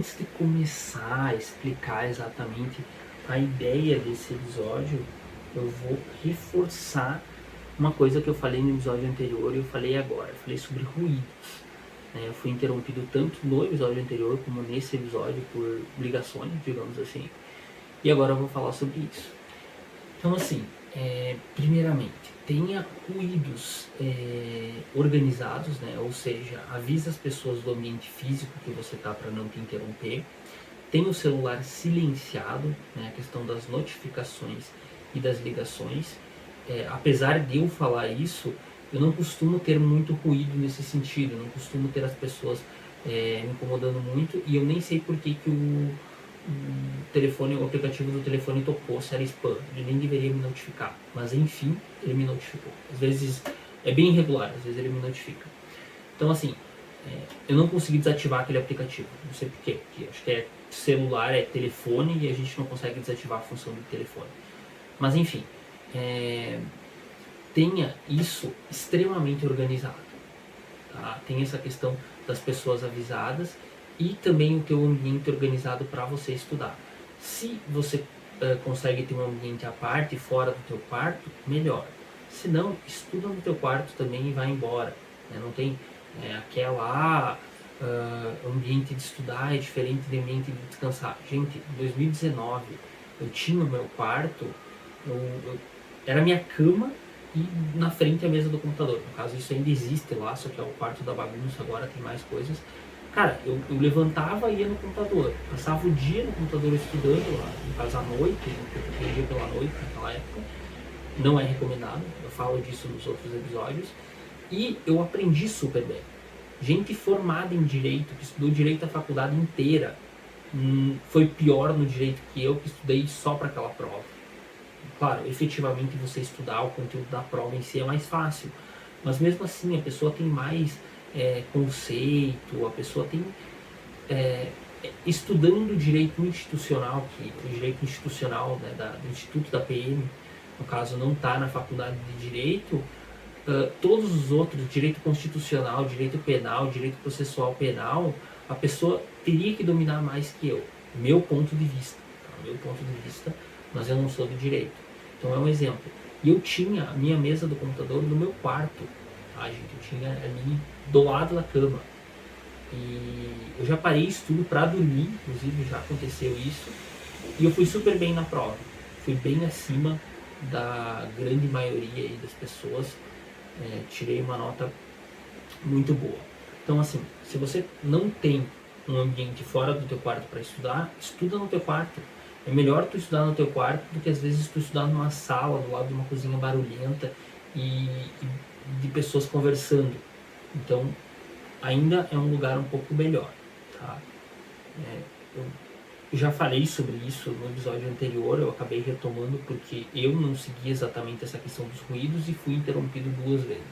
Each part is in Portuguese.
Antes de começar a explicar exatamente a ideia desse episódio, eu vou reforçar uma coisa que eu falei no episódio anterior e eu falei agora. Eu falei sobre ruídos. Eu fui interrompido tanto no episódio anterior como nesse episódio por ligações, digamos assim. E agora eu vou falar sobre isso. Então, assim, primeiramente, tenha ruídos organizados, né? Ou seja, avisa as pessoas do ambiente físico que você está para não te interromper. Tenha o celular silenciado, né? A questão das notificações e das ligações. Apesar de eu falar isso, eu não costumo ter muito ruído nesse sentido, eu não costumo ter as pessoas me incomodando muito, e eu nem sei por que o telefone, o aplicativo do telefone tocou se era spam. Ele nem deveria me notificar, mas enfim, ele me notificou. Às vezes é bem irregular, às vezes ele me notifica. Então, assim, eu não consegui desativar aquele aplicativo, não sei porquê, porque acho que celular é telefone e a gente não consegue desativar a função do telefone. Mas enfim, tenha isso extremamente organizado, tá? Tem essa questão das pessoas avisadas e também o teu ambiente organizado para você estudar. Se você consegue ter um ambiente à parte, fora do teu quarto, melhor. Se não, estuda no teu quarto também e vai embora. Né? Não tem aquela ambiente de estudar é diferente do ambiente de descansar. Gente, em 2019 eu tinha o meu quarto, era a minha cama e na frente a mesa do computador. No caso, isso ainda existe lá, só que é o quarto da bagunça, agora tem mais coisas. Cara, eu levantava e ia no computador. Passava o dia no computador estudando lá, no caso à noite, porque eu aprendi pela noite naquela época. Não é recomendado, eu falo disso nos outros episódios. E eu aprendi super bem. Gente formada em Direito, que estudou Direito a faculdade inteira, foi pior no Direito que eu estudei só para aquela prova. Claro, efetivamente você estudar o conteúdo da prova em si é mais fácil, mas mesmo assim a pessoa tem mais conceito, a pessoa tem estudando direito institucional, que o direito institucional, né, do Instituto da PM, no caso não está na faculdade de Direito, todos os outros, direito constitucional, direito penal, direito processual penal, a pessoa teria que dominar mais que eu, meu ponto de vista, tá? Meu ponto de vista, mas eu não sou do direito. Então é um exemplo. E eu tinha a minha mesa do computador no meu quarto, tá, gente? Eu tinha ali do lado da cama. E eu já parei estudo para dormir, inclusive já aconteceu isso, e eu fui super bem na prova. Fui bem acima da grande maioria aí das pessoas, tirei uma nota muito boa. Então, assim, se você não tem um ambiente fora do teu quarto para estudar, estuda no teu quarto. É melhor tu estudar no teu quarto do que às vezes tu estudar numa sala, do lado de uma cozinha barulhenta e de pessoas conversando. Então, ainda é um lugar um pouco melhor, tá? Eu já falei sobre isso no episódio anterior, eu acabei retomando porque eu não segui exatamente essa questão dos ruídos e fui interrompido 2 vezes.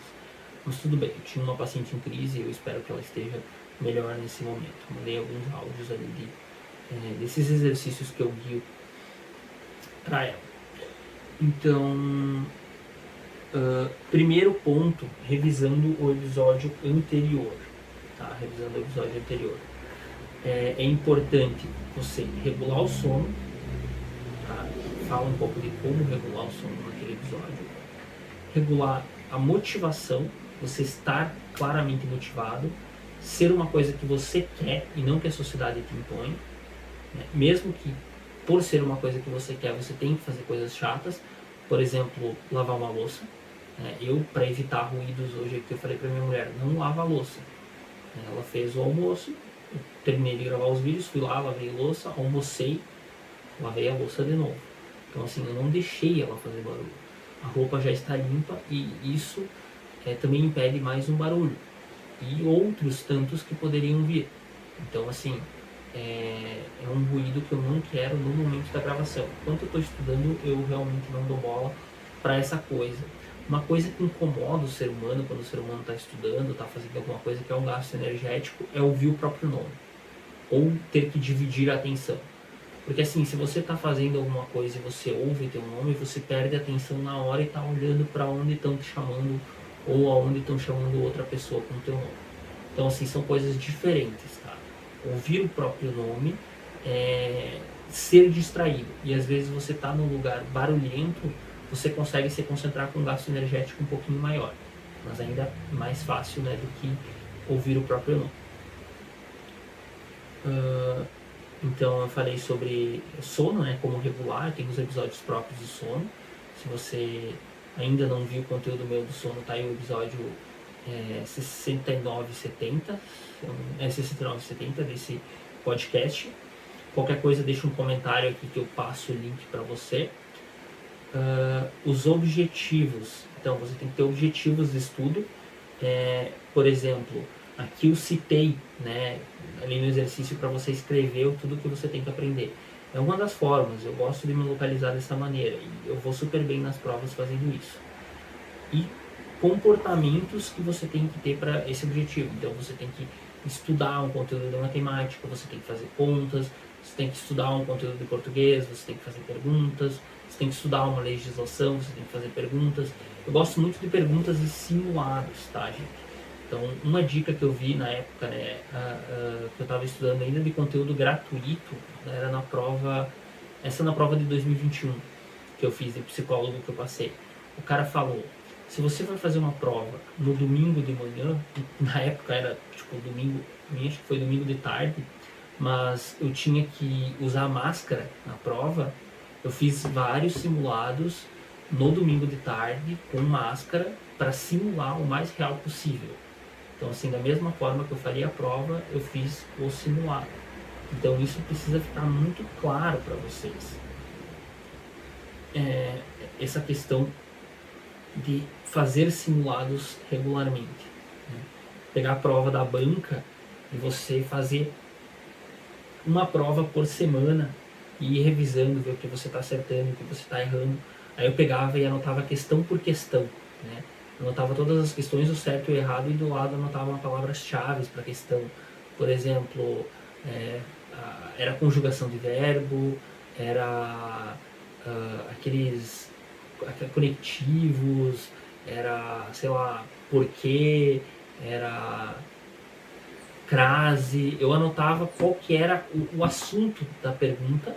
Mas tudo bem, eu tinha uma paciente em crise e eu espero que ela esteja melhor nesse momento. Mandei alguns áudios ali desses exercícios que eu guio para ela. Então, primeiro ponto, revisando o episódio anterior. Tá? Revisando o episódio anterior. É importante você regular o sono. Tá? Fala um pouco de como regular o sono naquele episódio. Regular a motivação, você estar claramente motivado, ser uma coisa que você quer e não que a sociedade te impõe, né? Mesmo que por ser uma coisa que você quer, você tem que fazer coisas chatas, por exemplo, lavar uma louça. Eu, para evitar ruídos hoje, que eu falei para minha mulher, não lava a louça. Ela fez o almoço, eu terminei de gravar os vídeos, fui lá, lavei a louça, almocei, lavei a louça de novo. Então assim, eu não deixei ela fazer barulho. A roupa já está limpa e isso também impede mais um barulho. E outros tantos que poderiam vir. Então assim, é um ruído que eu não quero no momento da gravação. Enquanto eu estou estudando, eu realmente não dou bola para essa coisa. Uma coisa que incomoda o ser humano quando o ser humano está estudando, está fazendo alguma coisa que é um gasto energético, é ouvir o próprio nome. Ou ter que dividir a atenção. Porque assim, se você está fazendo alguma coisa e você ouve teu nome, você perde a atenção na hora e está olhando para onde estão te chamando ou aonde estão chamando outra pessoa com teu nome. Então assim, são coisas diferentes, tá? ouvir o próprio nome, ser distraído. E às vezes você está num lugar barulhento, você consegue se concentrar com um gasto energético um pouquinho maior, mas ainda mais fácil, né, do que ouvir o próprio nome. Então eu falei sobre sono, né, como regular, tem os episódios próprios de sono. Se você ainda não viu o conteúdo meu do sono, tá aí o episódio 6970 desse podcast. Qualquer coisa deixa um comentário aqui que eu passo o link para você. Os objetivos, então você tem que ter objetivos de estudo. Por exemplo, aqui eu citei, né, ali no exercício para você escrever tudo que você tem que aprender. É uma das formas, eu gosto de me localizar dessa maneira e eu vou super bem nas provas fazendo isso. E comportamentos que você tem que ter para esse objetivo. Então você tem que estudar um conteúdo de matemática, você tem que fazer contas, você tem que estudar um conteúdo de português, você tem que fazer perguntas, você tem que estudar uma legislação, você tem que fazer perguntas. Eu gosto muito de perguntas e simulados, tá, gente? Então, uma dica que eu vi na época, né, que eu estava estudando ainda de conteúdo gratuito, né, era na prova de 2021, que eu fiz de psicólogo que eu passei. O cara falou, se você vai fazer uma prova no domingo de manhã, na época era tipo domingo, acho que foi domingo de tarde, mas eu tinha que usar máscara na prova, eu fiz vários simulados no domingo de tarde com máscara para simular o mais real possível. Então, assim, da mesma forma que eu faria a prova, eu fiz o simulado. Então, isso precisa ficar muito claro para vocês. Essa questão de fazer simulados regularmente. Né? Pegar a prova da banca e você fazer uma prova por semana e ir revisando, ver o que você está acertando, o que você está errando. Aí eu pegava e anotava questão por questão, né? Anotava todas as questões, o certo e o errado, e do lado anotava palavras-chave para a questão. Por exemplo, era conjugação de verbo, era aqueles conectivos, era, sei lá, porquê, era crase. Eu anotava qual que era o assunto da pergunta,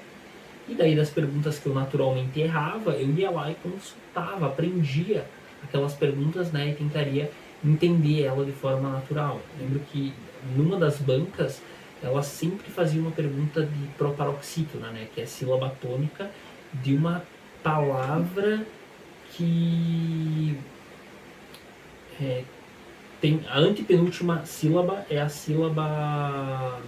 e daí das perguntas que eu naturalmente errava, eu ia lá e consultava, aprendia aquelas perguntas, né, e tentaria entender ela de forma natural. Eu lembro que numa das bancas, ela sempre fazia uma pergunta de proparoxítona, né, que é a sílaba tônica de uma palavra que tem a antepenúltima sílaba é a sílaba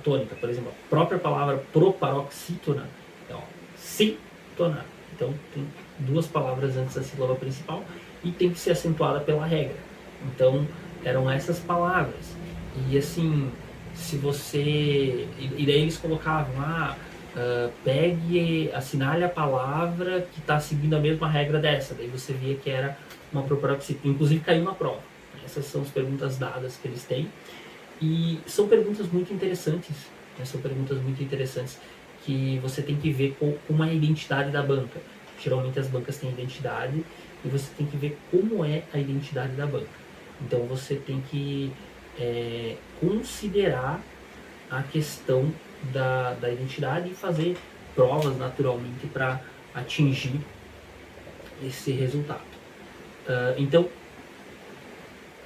tônica. Por exemplo, a própria palavra proparoxítona é cítona. Então tem duas palavras antes da sílaba principal e tem que ser acentuada pela regra. Então eram essas palavras. E assim, se você... E daí eles colocavam, assinale a palavra que está seguindo a mesma regra dessa. Daí você via que era uma proparoxítona. Inclusive caiu na prova. Essas são as perguntas dadas que eles têm. E são perguntas muito interessantes, né? São perguntas muito interessantes que você tem que ver como é a identidade da banca. Geralmente as bancas têm identidade e você tem que ver como é a identidade da banca. Então você tem que considerar a questão da identidade e fazer provas naturalmente para atingir esse resultado. Então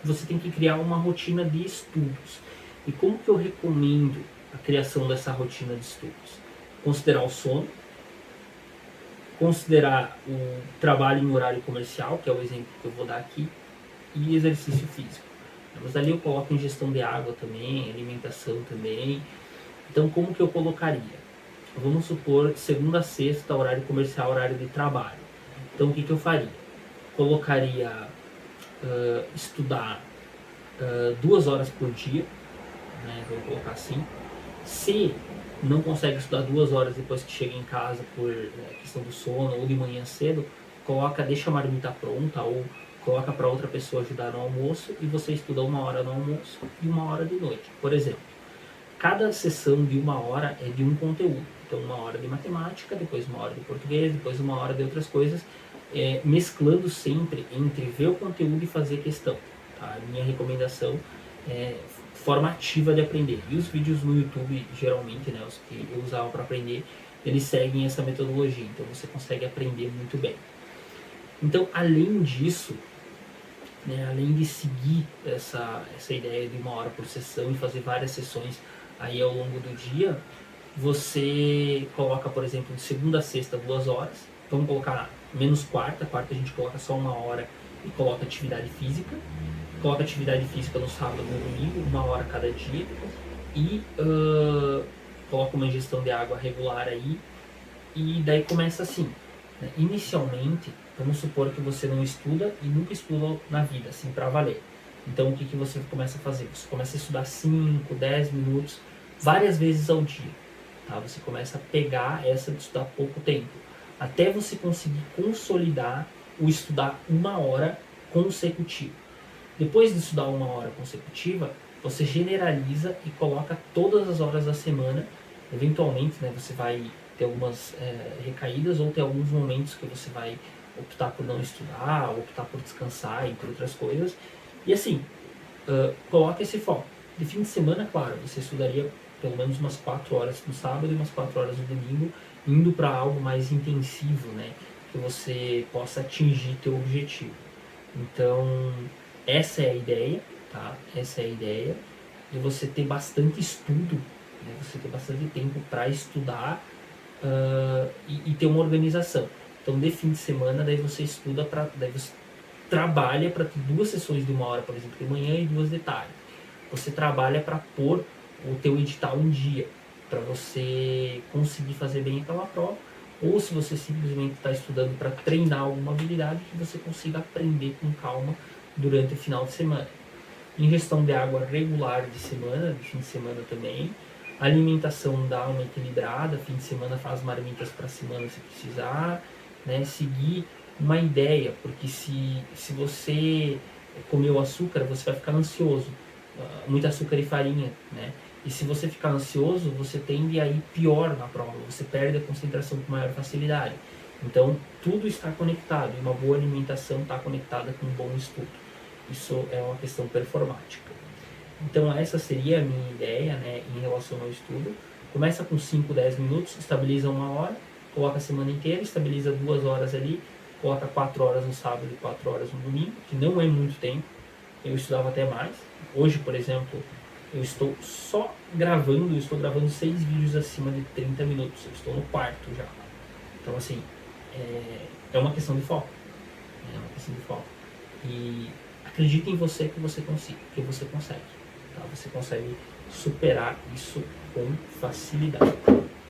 você tem que criar uma rotina de estudos. E como que eu recomendo a criação dessa rotina de estudos? Considerar o sono, considerar o trabalho em horário comercial, que é o exemplo que eu vou dar aqui, e exercício físico. Mas ali eu coloco ingestão de água também, alimentação também. Então como que eu colocaria? Vamos supor, segunda a sexta, horário comercial, horário de trabalho. Então o que eu faria? Colocaria estudar 2 horas por dia, né, vou colocar assim. Se não consegue estudar 2 horas depois que chega em casa por questão do sono ou de manhã cedo, deixa a marmita pronta ou coloca para outra pessoa ajudar no almoço e você estuda 1 hora no almoço e 1 hora de noite. Por exemplo, cada sessão de 1 hora é de um conteúdo. Então 1 hora de matemática, depois 1 hora de português, depois 1 hora de outras coisas, mesclando sempre entre ver o conteúdo e fazer questão. Tá? A minha recomendação é forma ativa de aprender. E os vídeos no YouTube, geralmente, né, os que eu usava para aprender, eles seguem essa metodologia, então você consegue aprender muito bem. Então, além disso, né, além de seguir essa ideia de 1 hora por sessão e fazer várias sessões aí ao longo do dia, você coloca, por exemplo, de segunda a sexta 2 horas, vamos colocar menos quarta a gente coloca só 1 hora e coloca atividade física, coloca atividade física no sábado e no domingo, 1 hora cada dia, e coloca uma ingestão de água regular aí, e daí começa assim, né? Inicialmente, vamos supor que você não estuda e nunca estudou na vida, assim, para valer. Então, o que você começa a fazer? Você começa a estudar 5, 10 minutos, várias vezes ao dia. Tá? Você começa a pegar essa de estudar pouco tempo, até você conseguir consolidar o estudar 1 hora consecutiva. Depois de estudar 1 hora consecutiva, você generaliza e coloca todas as horas da semana. Eventualmente, né, você vai ter algumas recaídas ou ter alguns momentos que você vai optar por não estudar, optar por descansar, entre outras coisas. E assim, coloca esse foco. De fim de semana, claro, você estudaria pelo menos umas 4 horas no sábado e umas 4 horas no domingo, indo para algo mais intensivo, né, que você possa atingir teu objetivo. Então, essa é a ideia, tá? Essa é a ideia de você ter bastante estudo, né? Você ter bastante tempo para estudar e ter uma organização. Então, de fim de semana, daí você estuda daí você trabalha para ter 2 sessões de 1 hora, por exemplo, de manhã e 2 de tarde. Você trabalha para pôr o teu edital em dia, para você conseguir fazer bem aquela prova, ou se você simplesmente está estudando para treinar alguma habilidade, que você consiga aprender com calma durante o final de semana. Ingestão de água regular de semana, de fim de semana também. A alimentação dá uma equilibrada, fim de semana faz marmitas para semana se precisar, né? Seguir uma ideia, porque se você comeu açúcar, você vai ficar ansioso, muito açúcar e farinha, né? E se você ficar ansioso, você tende a ir pior na prova, você perde a concentração com maior facilidade. Então, tudo está conectado, e uma boa alimentação está conectada com um bom estudo. Isso é uma questão performática. Então, essa seria a minha ideia, né, em relação ao estudo. Começa com 5, 10 minutos, estabiliza 1 hora, coloca a semana inteira, estabiliza 2 horas ali, coloca 4 horas no sábado e 4 horas no domingo, que não é muito tempo. Eu estudava até mais. Hoje, por exemplo, eu estou só gravando, eu estou gravando 6 vídeos acima de 30 minutos. Eu estou no quarto já. Então, assim, é uma questão de foco. É uma questão de foco. E acredite em você que você consiga, que você consegue. Tá? Você consegue superar isso com facilidade.